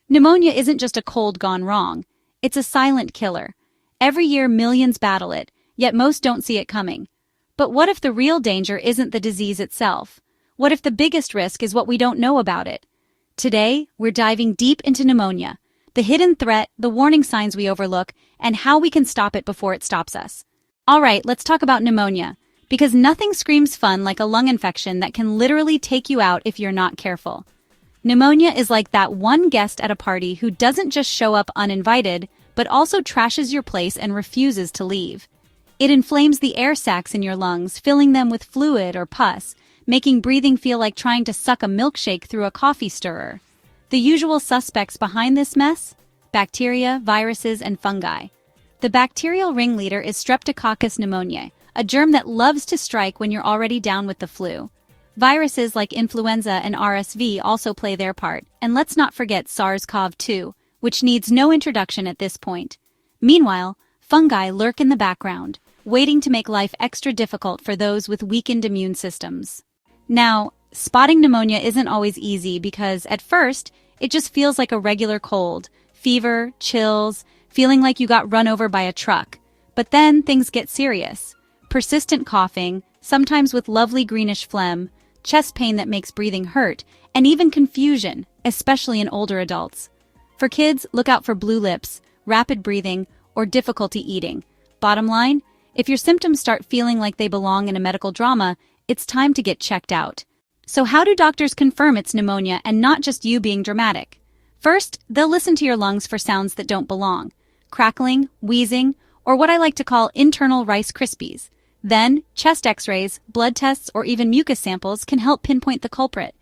Pneumonia isn't just a cold gone wrong. It's a silent killer. Every year millions battle it, yet most don't see it coming. But what if the real danger isn't the disease itself? What if the biggest risk is what we don't know about it? Today, we're diving deep into pneumonia, the hidden threat, the warning signs we overlook, and how we can stop it before it stops us. All right, let's talk about pneumonia, because nothing screams fun like a lung infection that can literally take you out if you're not careful. Pneumonia is like that one guest at a party who doesn't just show up uninvited, but also trashes your place and refuses to leave. It inflames the air sacs in your lungs, filling them with fluid or pus, making breathing feel like trying to suck a milkshake through a coffee stirrer. The usual suspects behind this mess? Bacteria, viruses, and fungi. The bacterial ringleader is Streptococcus pneumoniae, a germ that loves to strike when you're already down with the flu. Viruses like influenza and RSV also play their part, and let's not forget SARS-CoV-2, which needs no introduction at this point. Meanwhile, fungi lurk in the background, waiting to make life extra difficult for those with weakened immune systems. Now, spotting pneumonia isn't always easy because, at first, it just feels like a regular cold, fever, chills, feeling like you got run over by a truck. But then things get serious. Persistent coughing, sometimes with lovely greenish phlegm, chest pain that makes breathing hurt, and even confusion, especially in older adults. For kids, look out for blue lips, rapid breathing, or difficulty eating. Bottom line, if your symptoms start feeling like they belong in a medical drama, it's time to get checked out. So how do doctors confirm it's pneumonia and not just you being dramatic? First, they'll listen to your lungs for sounds that don't belong. Crackling, wheezing, or what I like to call internal Rice Krispies. Then, chest x-rays, blood tests, or even mucus samples can help pinpoint the culprit.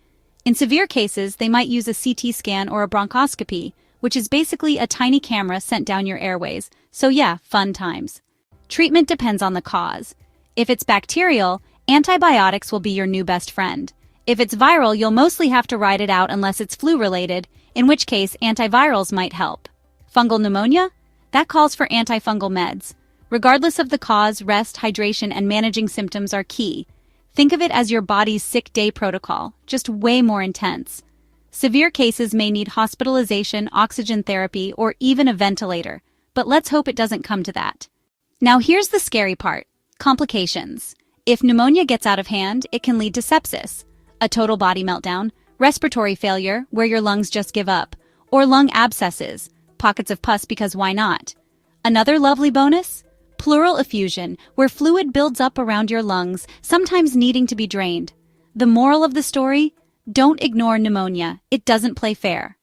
In severe cases, they might use a CT scan or a bronchoscopy, which is basically a tiny camera sent down your airways. So yeah, fun times. Treatment depends on the cause. If it's bacterial, antibiotics will be your new best friend. If it's viral, you'll mostly have to ride it out unless it's flu-related, in which case antivirals might help. Fungal pneumonia? That calls for antifungal meds. Regardless of the cause, rest, hydration, and managing symptoms are key. Think of it as your body's sick day protocol, just way more intense. Severe cases may need hospitalization, oxygen therapy, or even a ventilator, but let's hope it doesn't come to that. Now here's the scary part: complications. If pneumonia gets out of hand, it can lead to sepsis, a total body meltdown, respiratory failure, where your lungs just give up, or lung abscesses, pockets of pus because why not? Another lovely bonus? Pleural effusion, where fluid builds up around your lungs, sometimes needing to be drained. The moral of the story? Don't ignore pneumonia. It doesn't play fair.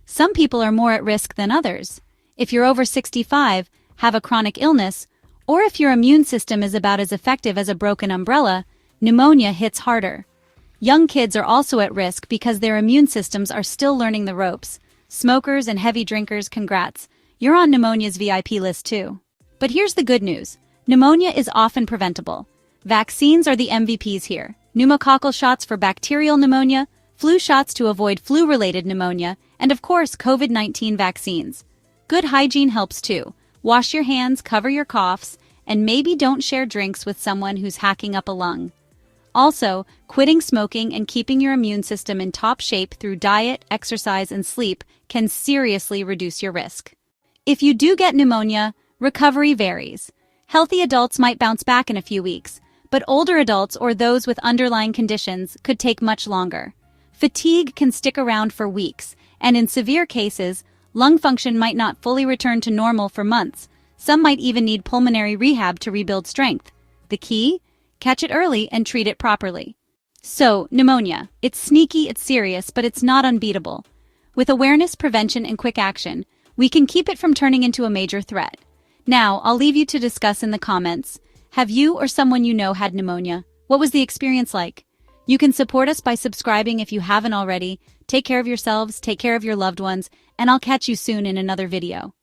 Some people are more at risk than others. If you're over 65, have a chronic illness, or if your immune system is about as effective as a broken umbrella, pneumonia hits harder. Young kids are also at risk because their immune systems are still learning the ropes. Smokers and heavy drinkers, congrats. You're on pneumonia's VIP list too. But here's the good news. Pneumonia is often preventable. Vaccines are the MVPs here. Pneumococcal shots for bacterial pneumonia, flu shots to avoid flu-related pneumonia, and of course COVID-19 vaccines. Good hygiene helps too. Wash your hands, cover your coughs, and maybe don't share drinks with someone who's hacking up a lung. Also, quitting smoking and keeping your immune system in top shape through diet, exercise, and sleep can seriously reduce your risk. If you do get pneumonia, recovery varies. Healthy adults might bounce back in a few weeks, but older adults or those with underlying conditions could take much longer. Fatigue can stick around for weeks, and in severe cases, lung function might not fully return to normal for months. Some might even need pulmonary rehab to rebuild strength. The key? Catch it early and treat it properly. So, pneumonia. It's sneaky, it's serious, but it's not unbeatable. With awareness, prevention, and quick action, we can keep it from turning into a major threat. Now, I'll leave you to discuss in the comments. Have you or someone you know had pneumonia? What was the experience like? You can support us by subscribing if you haven't already. Take care of yourselves, take care of your loved ones, and I'll catch you soon in another video.